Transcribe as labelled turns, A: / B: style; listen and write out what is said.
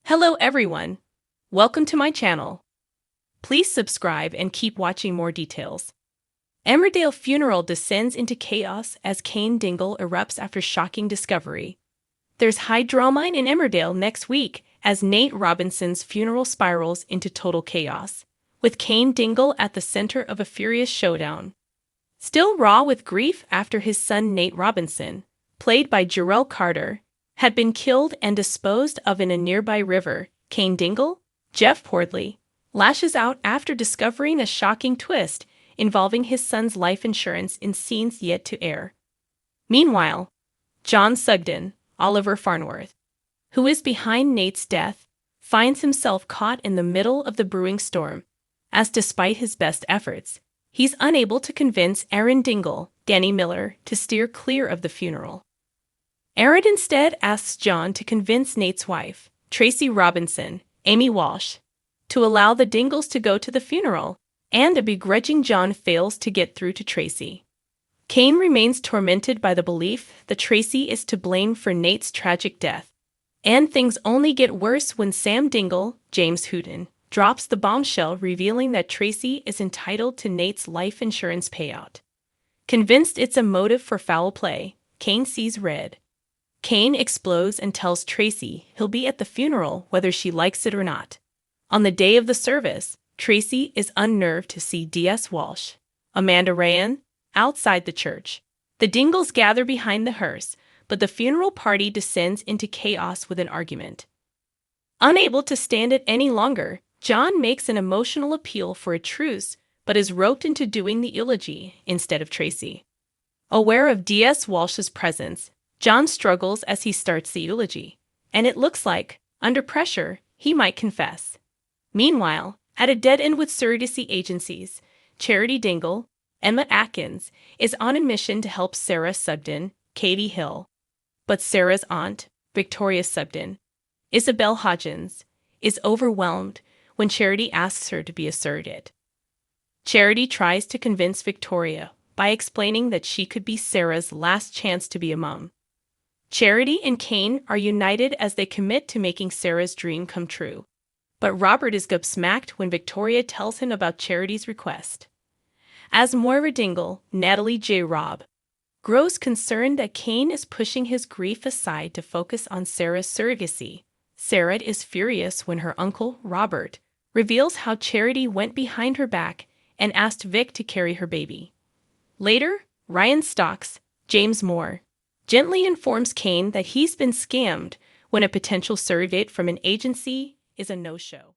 A: Hello everyone. Welcome to my channel. Please subscribe and keep watching more details. Emmerdale funeral descends into chaos as Cain Dingle erupts after shocking discovery. There's high drama in Emmerdale next week as Nate Robinson's funeral spirals into total chaos, with Cain Dingle at the center of a furious showdown. Still raw with grief after his son Nate Robinson, played by Jarrell Carter, had been killed and disposed of in a nearby river, Cain Dingle, Jeff Pordley, lashes out after discovering a shocking twist involving his son's life insurance in scenes yet to air. Meanwhile, John Sugden, Oliver Farnworth, who is behind Nate's death, finds himself caught in the middle of the brewing storm, as despite his best efforts, he's unable to convince Aaron Dingle, Danny Miller, to steer clear of the funeral. Aaron instead asks John to convince Nate's wife, Tracy Robinson, Amy Walsh, to allow the Dingles to go to the funeral, and a begrudging John fails to get through to Tracy. Cain remains tormented by the belief that Tracy is to blame for Nate's tragic death, and things only get worse when Sam Dingle, James Hooten, drops the bombshell revealing that Tracy is entitled to Nate's life insurance payout. Convinced it's a motive for foul play, Cain sees red. Cain explodes and tells Tracy he'll be at the funeral whether she likes it or not. On the day of the service, Tracy is unnerved to see D.S. Walsh, Amanda Ryan, outside the church. The Dingles gather behind the hearse, but the funeral party descends into chaos with an argument. Unable to stand it any longer, John makes an emotional appeal for a truce, but is roped into doing the eulogy instead of Tracy. Aware of D.S. Walsh's presence, John struggles as he starts the eulogy, and it looks like, under pressure, he might confess. Meanwhile, at a dead end with surrogacy agencies, Charity Dingle, Emma Atkins, is on a mission to help Sarah Sugden, Katie Hill. But Sarah's aunt, Victoria Sugden, Isabel Hodgins, is overwhelmed when Charity asks her to be a surrogate. Charity tries to convince Victoria by explaining that she could be Sarah's last chance to be a mom. Charity and Cain are united as they commit to making Sarah's dream come true. But Robert is gobsmacked when Victoria tells him about Charity's request. As Moira Dingle, Natalie J. Robb, grows concerned that Cain is pushing his grief aside to focus on Sarah's surrogacy, Sarah is furious when her uncle, Robert, reveals how Charity went behind her back and asked Vic to carry her baby. Later, Ryan Stocks, James Moore, gently informs Cain that he's been scammed when a potential surrogate from an agency is a no-show.